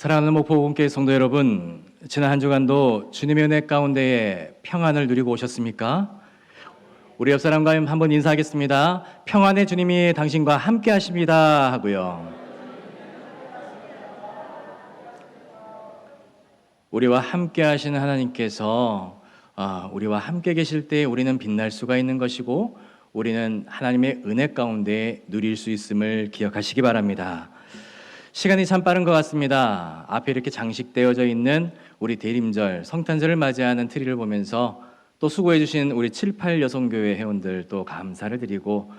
사랑하는 목포공교회 성도 여러분, 지난 한 주간도 주님의 은혜 가운데에 평안을 누리고 오셨습니까? 우리 옆 사람과 한번 인사하겠습니다. 평안의 주님이 당신과 함께 하십니다 하고요. 우리와 함께 하시는 하나님께서 우리와 함께 계실 때 우리는 빛날 수가 있는 것이고 우리는 하나님의 은혜 가운데 누릴 수 있음을 기억하시기 바랍니다. 시간이 참 빠른 것 같습니다. 앞에 이렇게 장식되어져 있는 우리 대림절, 성탄절을 맞이하는 트리를 보면서 또 수고해 주신 우리 7, 8 여성교회 회원들 또 감사를 드리고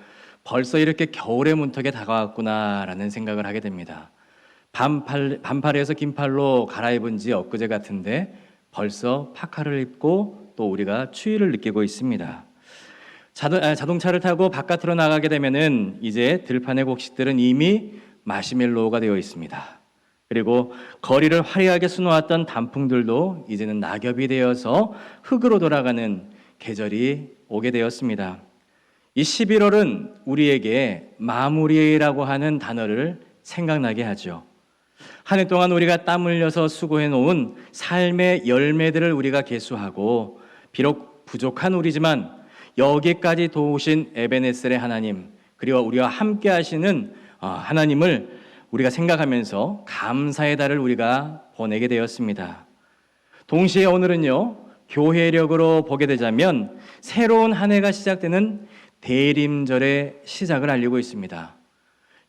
벌써 이렇게 겨울의 문턱에 다가왔구나라는 생각을 하게 됩니다. 반팔에서 긴팔로 갈아입은 지 엊그제 같은데 벌써 파카를 입고 또 우리가 추위를 느끼고 있습니다. 자동차를 타고 바깥으로 나가게 되면은 이제 들판의 곡식들은 이미 마시멜로우가 되어 있습니다. 그리고 거리를 화려하게 수놓았던 단풍들도 이제는 낙엽이 되어서 흙으로 돌아가는 계절이 오게 되었습니다. 이 11월은 우리에게 마무리라고 하는 단어를 생각나게 하죠. 한 해 동안 우리가 땀 흘려서 수고해 놓은 삶의 열매들을 우리가 계수하고 비록 부족한 우리지만 여기까지 도우신 에베네셀의 하나님, 그리고 우리와 함께 하시는 하나님을 우리가 생각하면서 감사의 달을 우리가 보내게 되었습니다. 동시에 오늘은요, 교회력으로 보게 되자면 새로운 한 해가 시작되는 대림절의 시작을 알리고 있습니다.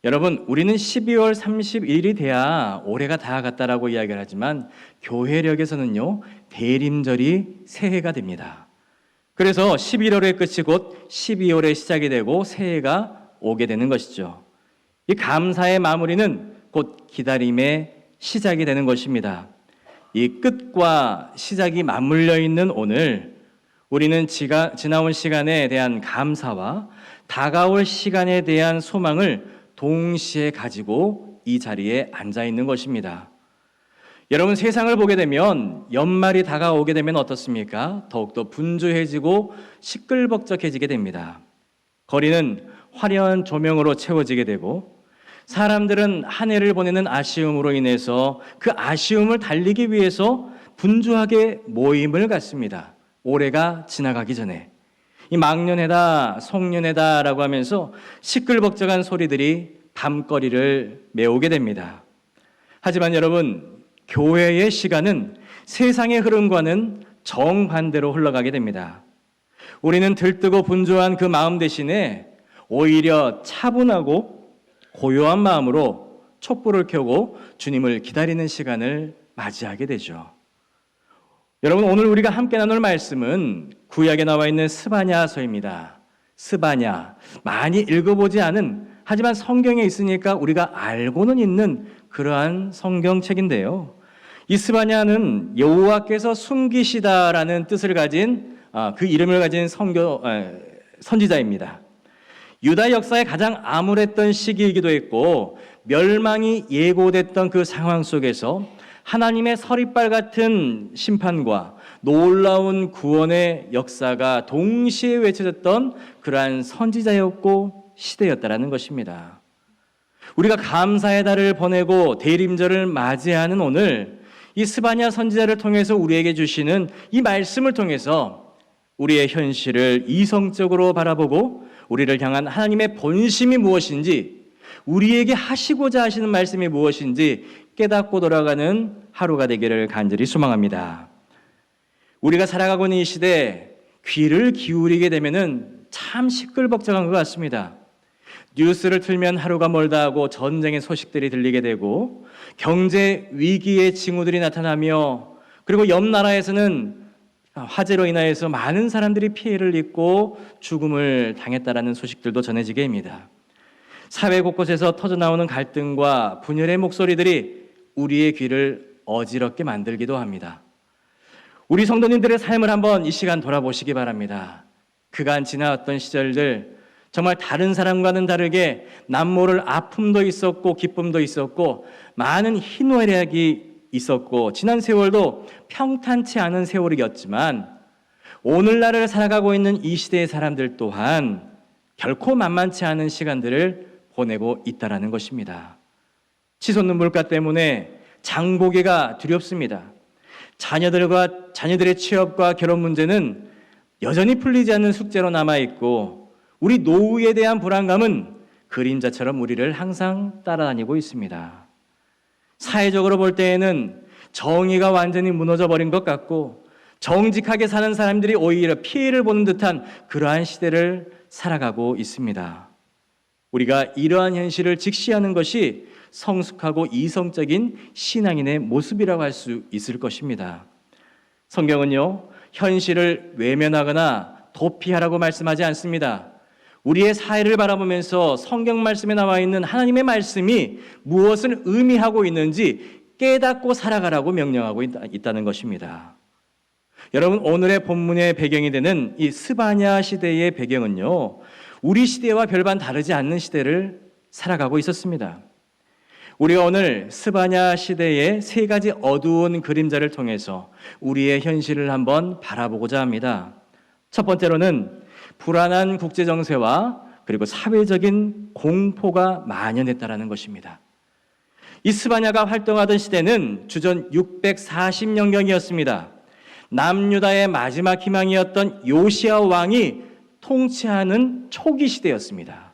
여러분, 우리는 12월 31일이 돼야 올해가 다 갔다라고 이야기를 하지만 교회력에서는요, 대림절이 새해가 됩니다. 그래서 11월의 끝이 곧 12월의 시작이 되고 새해가 오게 되는 것이죠. 이 감사의 마무리는 곧 기다림의 시작이 되는 것입니다. 이 끝과 시작이 맞물려 있는 오늘, 우리는 지나온 시간에 대한 감사와 다가올 시간에 대한 소망을 동시에 가지고 이 자리에 앉아 있는 것입니다. 여러분, 세상을 보게 되면 연말이 다가오게 되면 어떻습니까? 더욱더 분주해지고 시끌벅적해지게 됩니다. 거리는 화려한 조명으로 채워지게 되고 사람들은 한 해를 보내는 아쉬움으로 인해서 그 아쉬움을 달리기 위해서 분주하게 모임을 갖습니다. 올해가 지나가기 전에. 이 막년회다, 송년회다라고 하면서 시끌벅적한 소리들이 밤거리를 메우게 됩니다. 하지만 여러분, 교회의 시간은 세상의 흐름과는 정반대로 흘러가게 됩니다. 우리는 들뜨고 분주한 그 마음 대신에 오히려 차분하고 고요한 마음으로 촛불을 켜고 주님을 기다리는 시간을 맞이하게 되죠. 여러분, 오늘 우리가 함께 나눌 말씀은 구약에 나와 있는 스바냐서입니다. 스바냐, 많이 읽어보지 않은, 하지만 성경에 있으니까 우리가 알고는 있는 그러한 성경책인데요. 이 스바냐는 여호와께서 숨기시다라는 뜻을 가진 그 이름을 가진 선지자입니다. 유다 역사의 가장 암울했던 시기이기도 했고 멸망이 예고됐던 그 상황 속에서 하나님의 서리빨 같은 심판과 놀라운 구원의 역사가 동시에 외쳐졌던 그러한 선지자였고 시대였다라는 것입니다. 우리가 감사의 달을 보내고 대림절을 맞이하는 오늘, 이 스바냐 선지자를 통해서 우리에게 주시는 이 말씀을 통해서 우리의 현실을 이성적으로 바라보고 우리를 향한 하나님의 본심이 무엇인지, 우리에게 하시고자 하시는 말씀이 무엇인지 깨닫고 돌아가는 하루가 되기를 간절히 소망합니다. 우리가 살아가고 있는 이 시대, 귀를 기울이게 되면은 참 시끌벅적한 것 같습니다. 뉴스를 틀면 하루가 멀다 하고 전쟁의 소식들이 들리게 되고 경제 위기의 징후들이 나타나며, 그리고 옆 나라에서는 화재로 인하여서 많은 사람들이 피해를 입고 죽음을 당했다라는 소식들도 전해지게 됩니다. 사회 곳곳에서 터져나오는 갈등과 분열의 목소리들이 우리의 귀를 어지럽게 만들기도 합니다. 우리 성도님들의 삶을 한번 이 시간 돌아보시기 바랍니다. 그간 지나왔던 시절들, 정말 다른 사람과는 다르게 남모를 아픔도 있었고 기쁨도 있었고 많은 희노애락이 있었고 지난 세월도 평탄치 않은 세월이었지만 오늘날을 살아가고 있는 이 시대의 사람들 또한 결코 만만치 않은 시간들을 보내고 있다라는 것입니다. 치솟는 물가 때문에 장보기가 두렵습니다. 자녀들의 취업과 결혼 문제는 여전히 풀리지 않는 숙제로 남아있고, 우리 노후에 대한 불안감은 그림자처럼 우리를 항상 따라다니고 있습니다. 사회적으로 볼 때에는 정의가 완전히 무너져 버린 것 같고, 정직하게 사는 사람들이 오히려 피해를 보는 듯한 그러한 시대를 살아가고 있습니다. 우리가 이러한 현실을 직시하는 것이 성숙하고 이성적인 신앙인의 모습이라고 할 수 있을 것입니다. 성경은요, 현실을 외면하거나 도피하라고 말씀하지 않습니다. 우리의 사회를 바라보면서 성경 말씀에 나와 있는 하나님의 말씀이 무엇을 의미하고 있는지 깨닫고 살아가라고 명령하고 있다는 것입니다. 여러분, 오늘의 본문의 배경이 되는 이 스바냐 시대의 배경은요, 우리 시대와 별반 다르지 않는 시대를 살아가고 있었습니다. 우리가 오늘 스바냐 시대의 세 가지 어두운 그림자를 통해서 우리의 현실을 한번 바라보고자 합니다. 첫 번째로는 불안한 국제 정세와 그리고 사회적인 공포가 만연했다라는 것입니다. 이 스바냐가 활동하던 시대는 주전 640년경이었습니다. 남유다의 마지막 희망이었던 요시야 왕이 통치하는 초기 시대였습니다.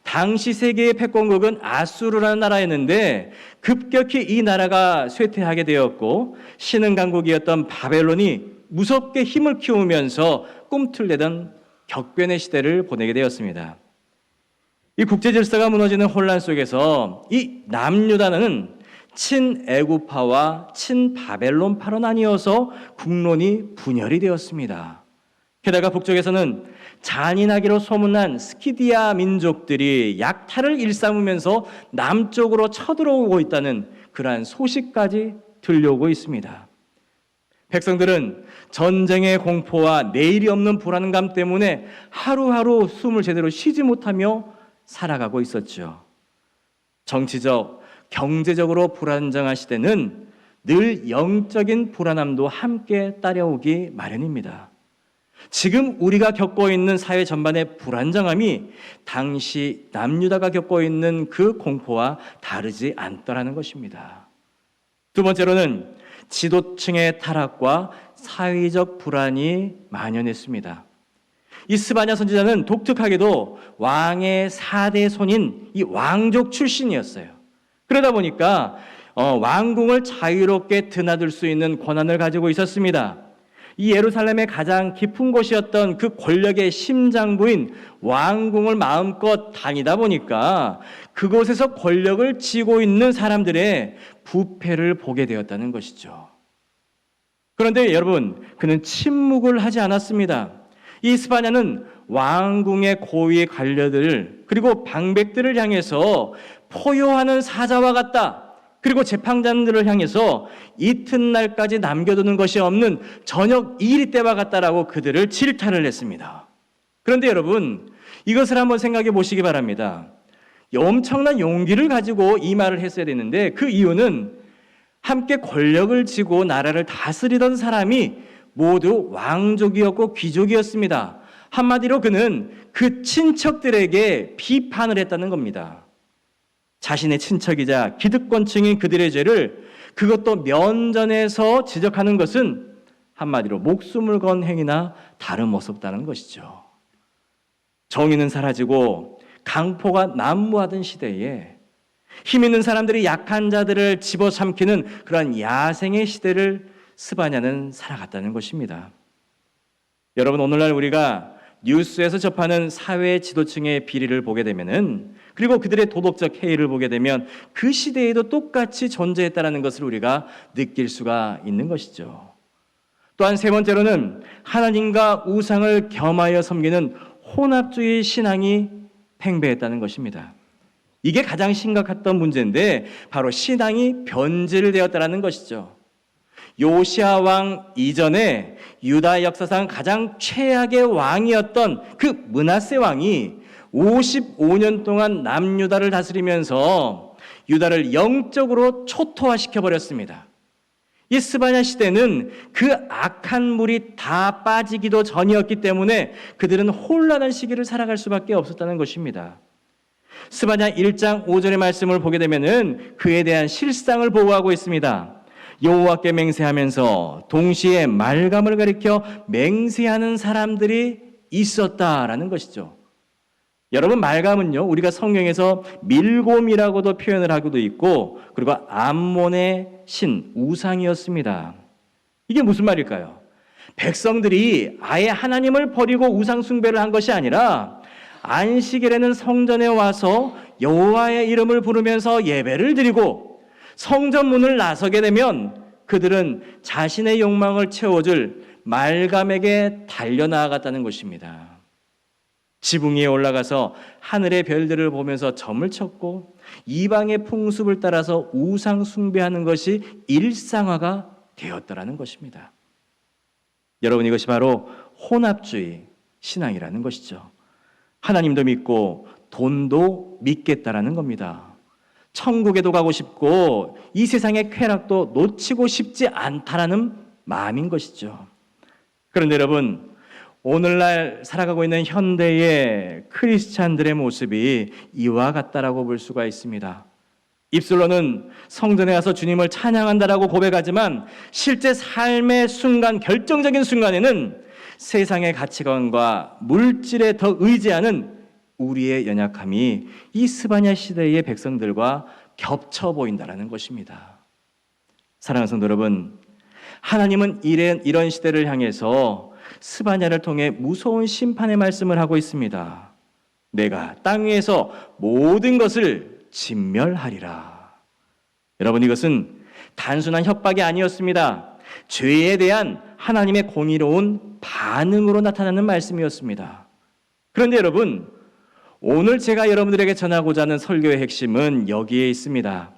당시 세계의 패권국은 아수르라는 나라였는데 급격히 이 나라가 쇠퇴하게 되었고, 신흥강국이었던 바벨론이 무섭게 힘을 키우면서 꿈틀대던 격변의 시대를 보내게 되었습니다. 이 국제 질서가 무너지는 혼란 속에서 이 남유다는 친애굽파와 친바벨론파로 나뉘어서 국론이 분열이 되었습니다. 게다가 북쪽에서는 잔인하기로 소문난 스키디아 민족들이 약탈을 일삼으면서 남쪽으로 쳐들어오고 있다는 그러한 소식까지 들려오고 있습니다. 백성들은 전쟁의 공포와 내일이 없는 불안감 때문에 하루하루 숨을 제대로 쉬지 못하며 살아가고 있었죠. 정치적, 경제적으로 불안정한 시대는 늘 영적인 불안함도 함께 따라오기 마련입니다. 지금 우리가 겪고 있는 사회 전반의 불안정함이 당시 남유다가 겪고 있는 그 공포와 다르지 않더라는 것입니다. 두 번째로는 지도층의 타락과 사회적 불안이 만연했습니다. 이 스바냐 선지자는 독특하게도 왕의 4대 손인 이 왕족 출신이었어요. 그러다 보니까 왕궁을 자유롭게 드나들 수 있는 권한을 가지고 있었습니다. 이 예루살렘의 가장 깊은 곳이었던 그 권력의 심장부인 왕궁을 마음껏 다니다 보니까 그곳에서 권력을 쥐고 있는 사람들의 부패를 보게 되었다는 것이죠. 그런데 여러분, 그는 침묵을 하지 않았습니다. 이 스바냐는 왕궁의 고위 관료들 그리고 방백들을 향해서 포효하는 사자와 같다, 그리고 재판장들을 향해서 이튿날까지 남겨두는 것이 없는 저녁 이리 때와 같다라고 그들을 질타를 했습니다. 그런데 여러분, 이것을 한번 생각해 보시기 바랍니다. 엄청난 용기를 가지고 이 말을 했어야 되는데, 그 이유는 함께 권력을 쥐고 나라를 다스리던 사람이 모두 왕족이었고 귀족이었습니다. 한마디로 그는 그 친척들에게 비판을 했다는 겁니다. 자신의 친척이자 기득권층인 그들의 죄를 그것도 면전에서 지적하는 것은 한마디로 목숨을 건 행위나 다름없었다는 것이죠. 정의는 사라지고 강포가 난무하던 시대에 힘 있는 사람들이 약한 자들을 집어삼키는 그러한 야생의 시대를 스바냐는 살아갔다는 것입니다. 여러분, 오늘날 우리가 뉴스에서 접하는 사회 지도층의 비리를 보게 되면은, 그리고 그들의 도덕적 해이를 보게 되면 그 시대에도 똑같이 존재했다는 것을 우리가 느낄 수가 있는 것이죠. 또한 세 번째로는 하나님과 우상을 겸하여 섬기는 혼합주의 신앙이 팽배했다는 것입니다. 이게 가장 심각했던 문제인데 바로 신앙이 변질되었다는 것이죠. 요시야 왕 이전에 유다 역사상 가장 최악의 왕이었던 그 므낫세 왕이 55년 동안 남유다를 다스리면서 유다를 영적으로 초토화시켜 버렸습니다. 이 스바냐 시대는 그 악한 물이 다 빠지기도 전이었기 때문에 그들은 혼란한 시기를 살아갈 수밖에 없었다는 것입니다. 스바냐 1장 5절의 말씀을 보게 되면은 그에 대한 실상을 보고하고 있습니다. 여호와께 맹세하면서 동시에 말감을 가리켜 맹세하는 사람들이 있었다라는 것이죠. 여러분, 말감은요, 우리가 성경에서 밀곰이라고도 표현을 하고도 있고, 그리고 암몬의 신, 우상이었습니다. 이게 무슨 말일까요? 백성들이 아예 하나님을 버리고 우상 숭배를 한 것이 아니라 안식일에는 성전에 와서 여호와의 이름을 부르면서 예배를 드리고 성전 문을 나서게 되면 그들은 자신의 욕망을 채워줄 말감에게 달려나아갔다는 것입니다. 지붕 위에 올라가서 하늘의 별들을 보면서 점을 쳤고 이방의 풍습을 따라서 우상 숭배하는 것이 일상화가 되었다라는 것입니다. 여러분, 이것이 바로 혼합주의 신앙이라는 것이죠. 하나님도 믿고 돈도 믿겠다라는 겁니다. 천국에도 가고 싶고 이 세상의 쾌락도 놓치고 싶지 않다라는 마음인 것이죠. 그런데 여러분, 오늘날 살아가고 있는 현대의 크리스찬들의 모습이 이와 같다라고 볼 수가 있습니다. 입술로는 성전에 가서 주님을 찬양한다라고 고백하지만 실제 삶의 순간, 결정적인 순간에는 세상의 가치관과 물질에 더 의지하는 우리의 연약함이 이 스바냐 시대의 백성들과 겹쳐 보인다는 것입니다. 사랑하는 성도 여러분, 하나님은 이런 시대를 향해서 스바냐를 통해 무서운 심판의 말씀을 하고 있습니다. 내가 땅 위에서 모든 것을 진멸하리라. 여러분, 이것은 단순한 협박이 아니었습니다. 죄에 대한 하나님의 공의로운 반응으로 나타나는 말씀이었습니다. 그런데 여러분, 오늘 제가 여러분들에게 전하고자 하는 설교의 핵심은 여기에 있습니다.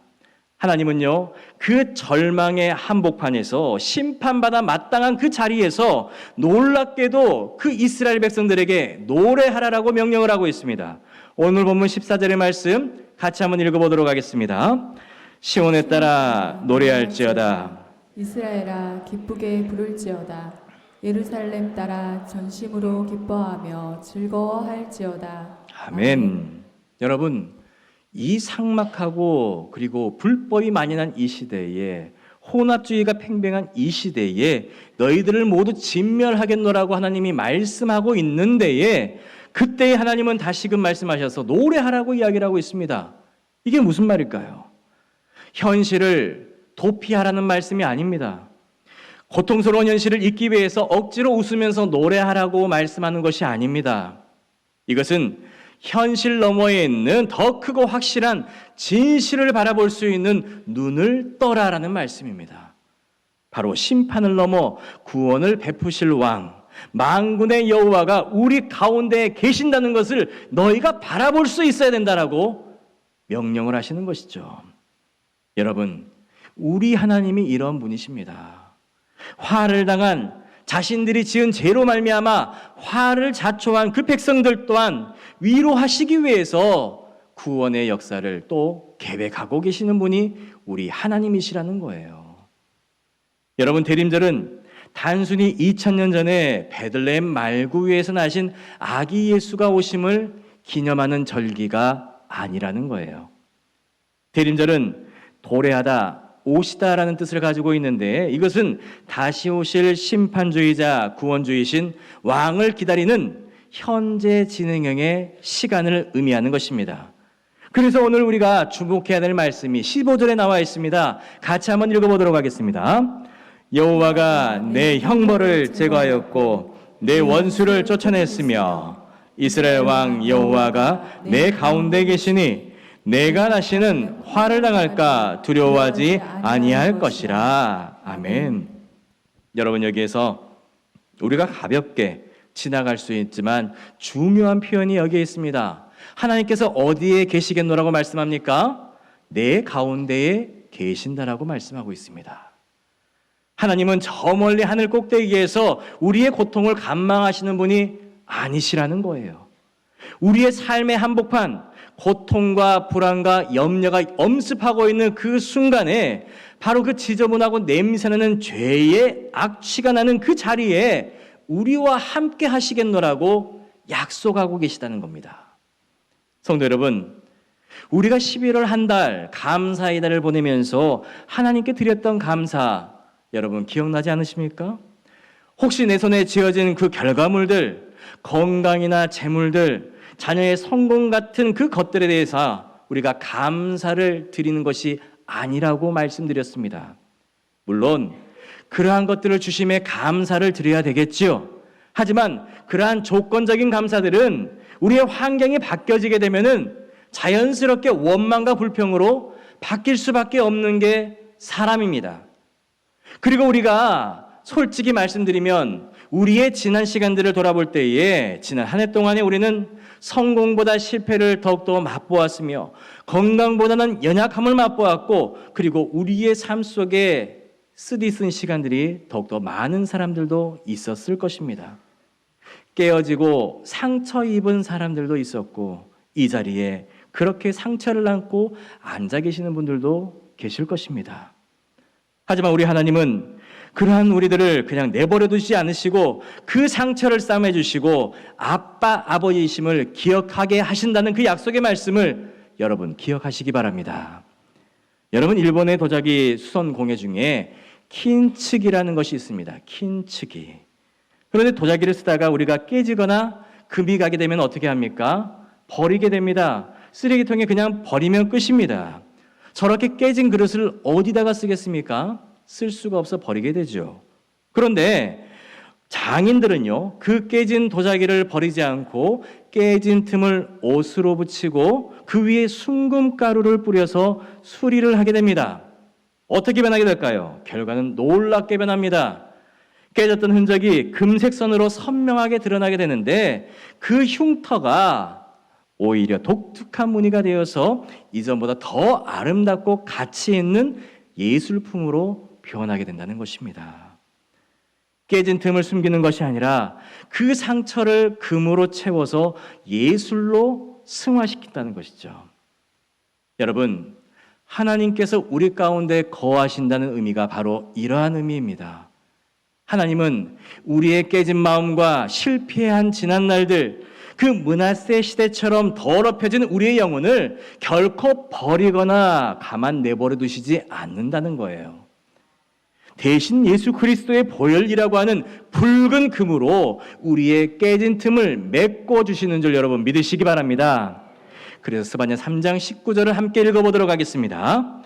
하나님은요, 그 절망의 한복판에서 심판받아 마땅한 그 자리에서 놀랍게도 그 이스라엘 백성들에게 노래하라라고 명령을 하고 있습니다. 오늘 본문 14절의 말씀 같이 한번 읽어보도록 하겠습니다. 시온에 따라 노래할지어다. 이스라엘아 기쁘게 부를지어다. 예루살렘 따라 전심으로 기뻐하며 즐거워할지어다. 아멘. 여러분, 이 삭막하고 그리고 불법이 만연한 이 시대에, 혼합주의가 팽배한 이 시대에 너희들을 모두 진멸하겠노라고 하나님이 말씀하고 있는 데에 그때에 하나님은 다시금 말씀하셔서 노래하라고 이야기를 하고 있습니다. 이게 무슨 말일까요? 현실을 도피하라는 말씀이 아닙니다. 고통스러운 현실을 잊기 위해서 억지로 웃으면서 노래하라고 말씀하는 것이 아닙니다. 이것은 현실 너머에 있는 더 크고 확실한 진실을 바라볼 수 있는 눈을 떠라라는 말씀입니다. 바로 심판을 넘어 구원을 베푸실 왕, 만군의 여호와가 우리 가운데에 계신다는 것을 너희가 바라볼 수 있어야 된다라고 명령을 하시는 것이죠. 여러분, 우리 하나님이 이런 분이십니다. 화를 당한 자신들이 지은 죄로 말미암아 화를 자초한 그 백성들 또한 위로하시기 위해서 구원의 역사를 또 계획하고 계시는 분이 우리 하나님이시라는 거예요. 여러분, 대림절은 단순히 2000년 전에 베들레헴 말구유에서 나신 아기 예수가 오심을 기념하는 절기가 아니라는 거예요. 대림절은 도래하다, 오시다라는 뜻을 가지고 있는데 이것은 다시 오실 심판주의자 구원주이신 왕을 기다리는 현재 진행형의 시간을 의미하는 것입니다. 그래서 오늘 우리가 주목해야 될 말씀이 15절에 나와 있습니다. 같이 한번 읽어보도록 하겠습니다. 여호와가 내 형벌을 제거하였고 내 원수를 쫓아냈으며 이스라엘 왕 여호와가 내 가운데 계시니 내가 다시는 화를 당할까 두려워하지 아니할 것이라. 아멘. 여러분, 여기에서 우리가 가볍게 지나갈 수 있지만 중요한 표현이 여기에 있습니다. 하나님께서 어디에 계시겠노라고 말씀합니까? 내 가운데에 계신다라고 말씀하고 있습니다. 하나님은 저 멀리 하늘 꼭대기에서 우리의 고통을 감망하시는 분이 아니시라는 거예요. 우리의 삶의 한복판, 고통과 불안과 염려가 엄습하고 있는 그 순간에 바로 그 지저분하고 냄새나는 죄의 악취가 나는 그 자리에 우리와 함께 하시겠노라고 약속하고 계시다는 겁니다. 성도 여러분, 우리가 11월 한 달 감사의 달을 보내면서 하나님께 드렸던 감사 여러분 기억나지 않으십니까? 혹시 내 손에 쥐어진 그 결과물들, 건강이나 재물들, 자녀의 성공 같은 그 것들에 대해서 우리가 감사를 드리는 것이 아니라고 말씀드렸습니다. 물론 그러한 것들을 주심에 감사를 드려야 되겠지요. 하지만 그러한 조건적인 감사들은 우리의 환경이 바뀌어지게 되면은 자연스럽게 원망과 불평으로 바뀔 수밖에 없는 게 사람입니다. 그리고 우리가 솔직히 말씀드리면 우리의 지난 시간들을 돌아볼 때에 지난 한 해 동안에 우리는 성공보다 실패를 더욱더 맛보았으며 건강보다는 연약함을 맛보았고 그리고 우리의 삶 속에 쓰디쓴 시간들이 더욱더 많은 사람들도 있었을 것입니다. 깨어지고 상처 입은 사람들도 있었고 이 자리에 그렇게 상처를 안고 앉아 계시는 분들도 계실 것입니다. 하지만 우리 하나님은 그러한 우리들을 그냥 내버려 두시지 않으시고 그 상처를 싸매 주시고 아빠 아버지이심을 기억하게 하신다는 그 약속의 말씀을 여러분 기억하시기 바랍니다. 여러분 일본의 도자기 수선 공예 중에 킨츠기라는 것이 있습니다. 킨츠기. 그런데 도자기를 쓰다가 우리가 깨지거나 금이 가게 되면 어떻게 합니까? 버리게 됩니다. 쓰레기통에 그냥 버리면 끝입니다. 저렇게 깨진 그릇을 어디다가 쓰겠습니까? 쓸 수가 없어 버리게 되죠. 그런데 장인들은요, 그 깨진 도자기를 버리지 않고 깨진 틈을 옷으로 붙이고 그 위에 순금가루를 뿌려서 수리를 하게 됩니다. 어떻게 변하게 될까요? 결과는 놀랍게 변합니다. 깨졌던 흔적이 금색 선으로 선명하게 드러나게 되는데 그 흉터가 오히려 독특한 무늬가 되어서 이전보다 더 아름답고 가치 있는 예술품으로 변하게 된다는 것입니다. 깨진 틈을 숨기는 것이 아니라 그 상처를 금으로 채워서 예술로 승화시킨다는 것이죠. 여러분, 하나님께서 우리 가운데 거하신다는 의미가 바로 이러한 의미입니다. 하나님은 우리의 깨진 마음과 실패한 지난 날들, 그 므낫세 시대처럼 더럽혀진 우리의 영혼을 결코 버리거나 가만 내버려 두시지 않는다는 거예요. 대신 예수 그리스도의 보혈이라고 하는 붉은 금으로 우리의 깨진 틈을 메꿔 주시는 줄 여러분 믿으시기 바랍니다. 그래서 스바냐 3장 19절을 함께 읽어보도록 하겠습니다.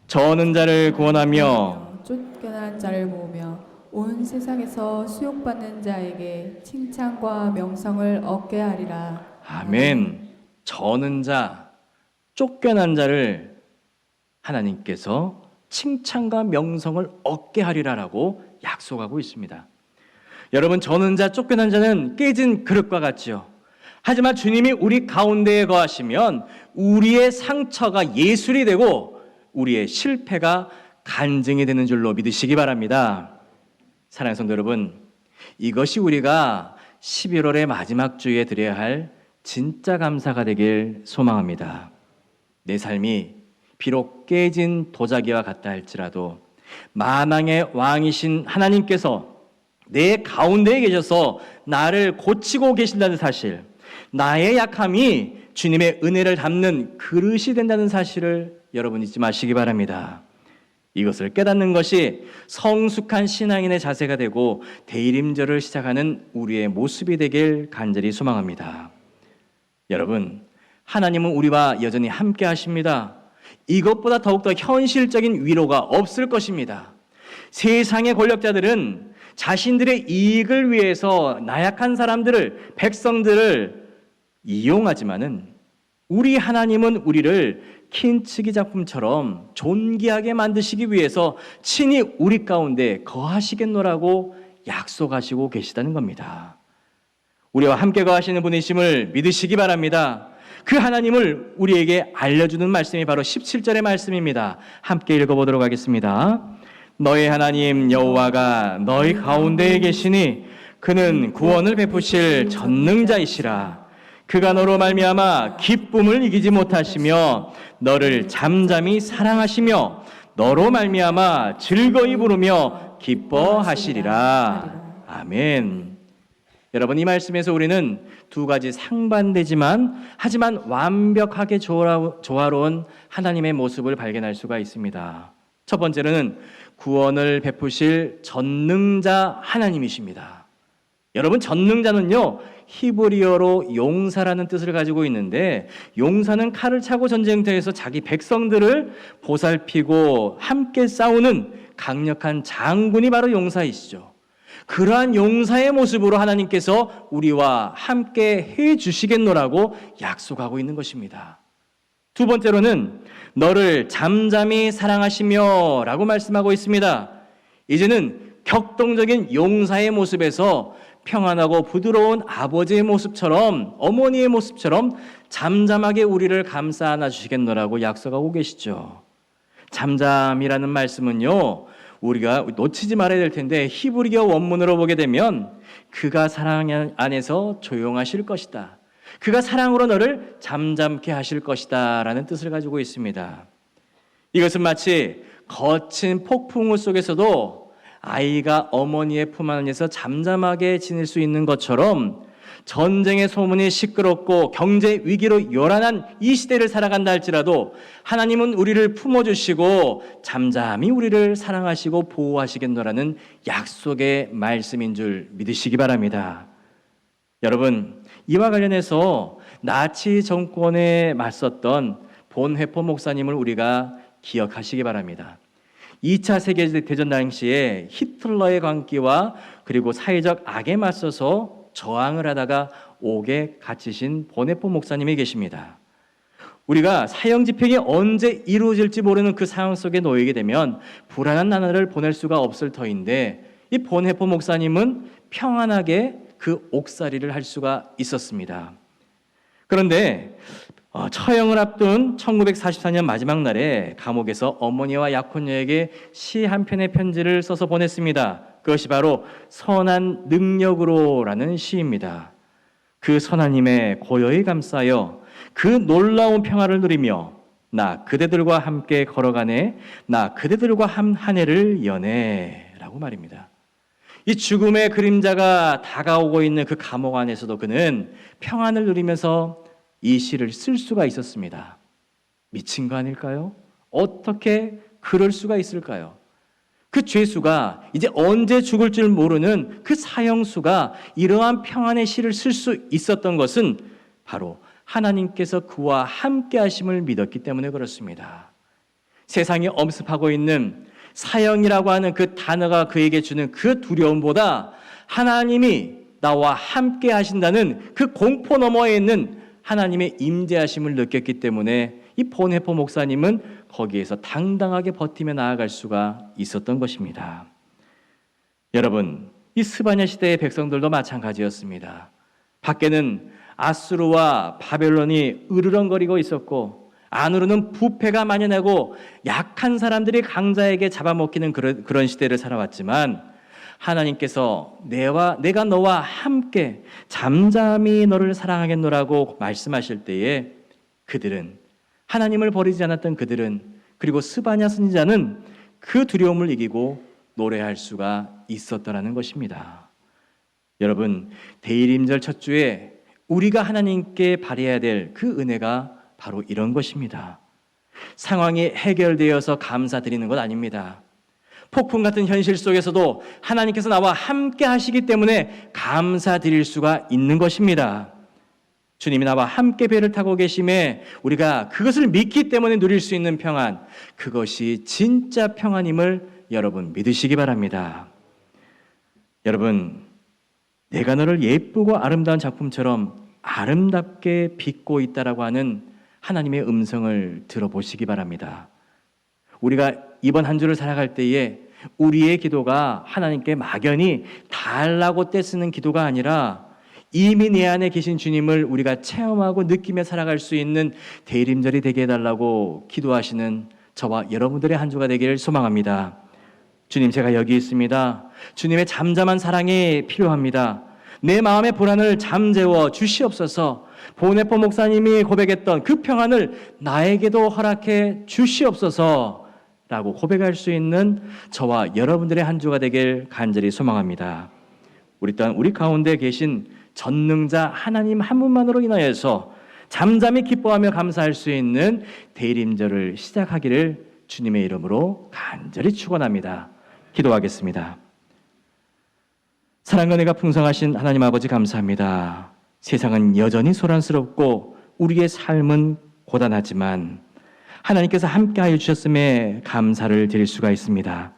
저는 자를 구원하며 쫓겨난 자를 모으며 온 세상에서 수용받는 자에게 칭찬과 명성을 얻게 하리라. 아멘. 저는 자, 쫓겨난 자를 하나님께서 칭찬과 명성을 얻게 하리라라고 약속하고 있습니다. 여러분, 저는 자, 쫓겨난 자는 깨진 그릇과 같지요. 하지만 주님이 우리 가운데에 거하시면 우리의 상처가 예술이 되고 우리의 실패가 간증이 되는 줄로 믿으시기 바랍니다. 사랑하는 성도 여러분, 이것이 우리가 11월의 마지막 주에 드려야 할 진짜 감사가 되길 소망합니다. 내 삶이 비록 깨진 도자기와 같다 할지라도 만왕의 왕이신 하나님께서 내 가운데에 계셔서 나를 고치고 계신다는 사실, 나의 약함이 주님의 은혜를 담는 그릇이 된다는 사실을 여러분 잊지 마시기 바랍니다. 이것을 깨닫는 것이 성숙한 신앙인의 자세가 되고 대리임절을 시작하는 우리의 모습이 되길 간절히 소망합니다. 여러분, 하나님은 우리와 여전히 함께 하십니다. 이것보다 더욱더 현실적인 위로가 없을 것입니다. 세상의 권력자들은 자신들의 이익을 위해서 나약한 사람들을, 백성들을 이용하지만은 우리 하나님은 우리를 킨츠기 작품처럼 존귀하게 만드시기 위해서 친히 우리 가운데 거하시겠노라고 약속하시고 계시다는 겁니다. 우리와 함께 거하시는 분이심을 믿으시기 바랍니다. 그 하나님을 우리에게 알려주는 말씀이 바로 17절의 말씀입니다. 함께 읽어보도록 하겠습니다. 너희 하나님 여호와가 너희 가운데에 계시니 그는 구원을 베푸실 전능자이시라. 그가 너로 말미암아 기쁨을 이기지 못하시며 너를 잠잠히 사랑하시며 너로 말미암아 즐거이 부르며 기뻐하시리라. 아멘. 여러분, 이 말씀에서 우리는 두 가지 상반되지만 하지만 완벽하게 조화로운 하나님의 모습을 발견할 수가 있습니다. 첫 번째로는 구원을 베푸실 전능자 하나님이십니다. 여러분, 전능자는요, 히브리어로 용사라는 뜻을 가지고 있는데, 용사는 칼을 차고 전쟁터에서 자기 백성들을 보살피고 함께 싸우는 강력한 장군이 바로 용사이시죠. 그러한 용사의 모습으로 하나님께서 우리와 함께 해 주시겠노라고 약속하고 있는 것입니다. 두 번째로는 너를 잠잠히 사랑하시며 라고 말씀하고 있습니다. 이제는 격동적인 용사의 모습에서 평안하고 부드러운 아버지의 모습처럼, 어머니의 모습처럼 잠잠하게 우리를 감싸 안아주시겠노라고 약속하고 계시죠. 잠잠이라는 말씀은요, 우리가 놓치지 말아야 될 텐데, 히브리어 원문으로 보게 되면 그가 사랑 안에서 조용하실 것이다, 그가 사랑으로 너를 잠잠케 하실 것이다 라는 뜻을 가지고 있습니다. 이것은 마치 거친 폭풍우 속에서도 아이가 어머니의 품 안에서 잠잠하게 지낼 수 있는 것처럼, 전쟁의 소문이 시끄럽고 경제 위기로 요란한 이 시대를 살아간다 할지라도 하나님은 우리를 품어주시고 잠잠히 우리를 사랑하시고 보호하시겠노라는 약속의 말씀인 줄 믿으시기 바랍니다. 여러분, 이와 관련해서 나치 정권에 맞섰던 본회포 목사님을 우리가 기억하시기 바랍니다. 2차 세계대전 당시에 히틀러의 광기와 그리고 사회적 악에 맞서서 저항을 하다가 옥에 갇히신 본회포 목사님이 계십니다. 우리가 사형 집행이 언제 이루어질지 모르는 그 상황 속에 놓이게 되면 불안한 나날을 보낼 수가 없을 터인데, 이 본회포 목사님은 평안하게 그 옥살이를 할 수가 있었습니다. 그런데 처형을 앞둔 1944년 마지막 날에 감옥에서 어머니와 약혼녀에게 시 한 편의 편지를 써서 보냈습니다. 그것이 바로 선한 능력으로라는 시입니다. 그 선하님의 고요히 감싸여 그 놀라운 평화를 누리며 나 그대들과 함께 걸어가네, 나 그대들과 한 해를 여네 라고 말입니다. 이 죽음의 그림자가 다가오고 있는 그 감옥 안에서도 그는 평안을 누리면서 이 시를 쓸 수가 있었습니다. 미친 거 아닐까요? 어떻게 그럴 수가 있을까요? 그 죄수가 이제 언제 죽을 줄 모르는 그 사형수가 이러한 평안의 시를 쓸 수 있었던 것은 바로 하나님께서 그와 함께 하심을 믿었기 때문에 그렇습니다. 세상이 엄습하고 있는 사형이라고 하는 그 단어가 그에게 주는 그 두려움보다 하나님이 나와 함께 하신다는 그 공포 너머에 있는 하나님의 임재하심을 느꼈기 때문에 이 본회포 목사님은 거기에서 당당하게 버티며 나아갈 수가 있었던 것입니다. 여러분, 이 스바냐 시대의 백성들도 마찬가지였습니다. 밖에는 아수르와 바벨론이 으르렁거리고 있었고, 안으로는 부패가 만연하고 약한 사람들이 강자에게 잡아먹히는 그런 시대를 살아왔지만, 하나님께서 내가 너와 함께 잠잠히 너를 사랑하겠노라고 말씀하실 때에 그들은, 하나님을 버리지 않았던 그들은, 그리고 스바냐 선지자는 그 두려움을 이기고 노래할 수가 있었더라는 것입니다. 여러분, 대일임절 첫 주에 우리가 하나님께 바라야 될 그 은혜가 바로 이런 것입니다. 상황이 해결되어서 감사드리는 것 아닙니다. 폭풍 같은 현실 속에서도 하나님께서 나와 함께 하시기 때문에 감사드릴 수가 있는 것입니다. 주님이 나와 함께 배를 타고 계심에 우리가 그것을 믿기 때문에 누릴 수 있는 평안, 그것이 진짜 평안임을 여러분 믿으시기 바랍니다. 여러분, 내가 너를 예쁘고 아름다운 작품처럼 아름답게 빚고 있다라고 하는 하나님의 음성을 들어보시기 바랍니다. 우리가 이번 한 주를 살아갈 때에 우리의 기도가 하나님께 막연히 달라고 떼쓰는 기도가 아니라 이미 내 안에 계신 주님을 우리가 체험하고 느끼며 살아갈 수 있는 대림절이 되게 해달라고 기도하시는 저와 여러분들의 한 주가 되기를 소망합니다. 주님, 제가 여기 있습니다. 주님의 잠잠한 사랑이 필요합니다. 내 마음의 불안을 잠재워 주시옵소서. 본회포 목사님이 고백했던 그 평안을 나에게도 허락해 주시옵소서 라고 고백할 수 있는 저와 여러분들의 한 주가 되길 간절히 소망합니다. 우리 또한 우리 가운데 계신 전능자 하나님 한 분만으로 인하여서 잠잠히 기뻐하며 감사할 수 있는 대림절을 시작하기를 주님의 이름으로 간절히 축원합니다. 기도하겠습니다. 사랑과 은혜가 풍성하신 하나님 아버지 감사합니다. 세상은 여전히 소란스럽고 우리의 삶은 고단하지만 하나님께서 함께하여 주셨음에 감사를 드릴 수가 있습니다.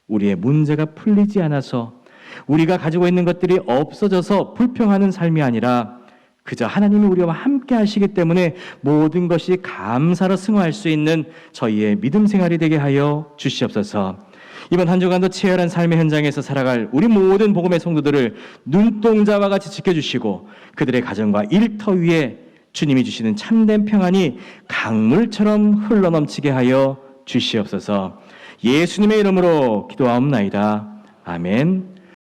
우리의 문제가 풀리지 않아서 우리가 가지고 있는 것들이 없어져서 불평하는 삶이 아니라 그저 하나님이 우리와 함께 하시기 때문에 모든 것이 감사로 승화할 수 있는 저희의 믿음 생활이 되게 하여 주시옵소서. 이번 한 주간도 치열한 삶의 현장에서 살아갈 우리 모든 복음의 성도들을 눈동자와 같이 지켜주시고 그들의 가정과 일터 위에 주님이 주시는 참된 평안이 강물처럼 흘러넘치게 하여 주시옵소서. 예수님의 이름으로 기도하옵나이다. 아멘.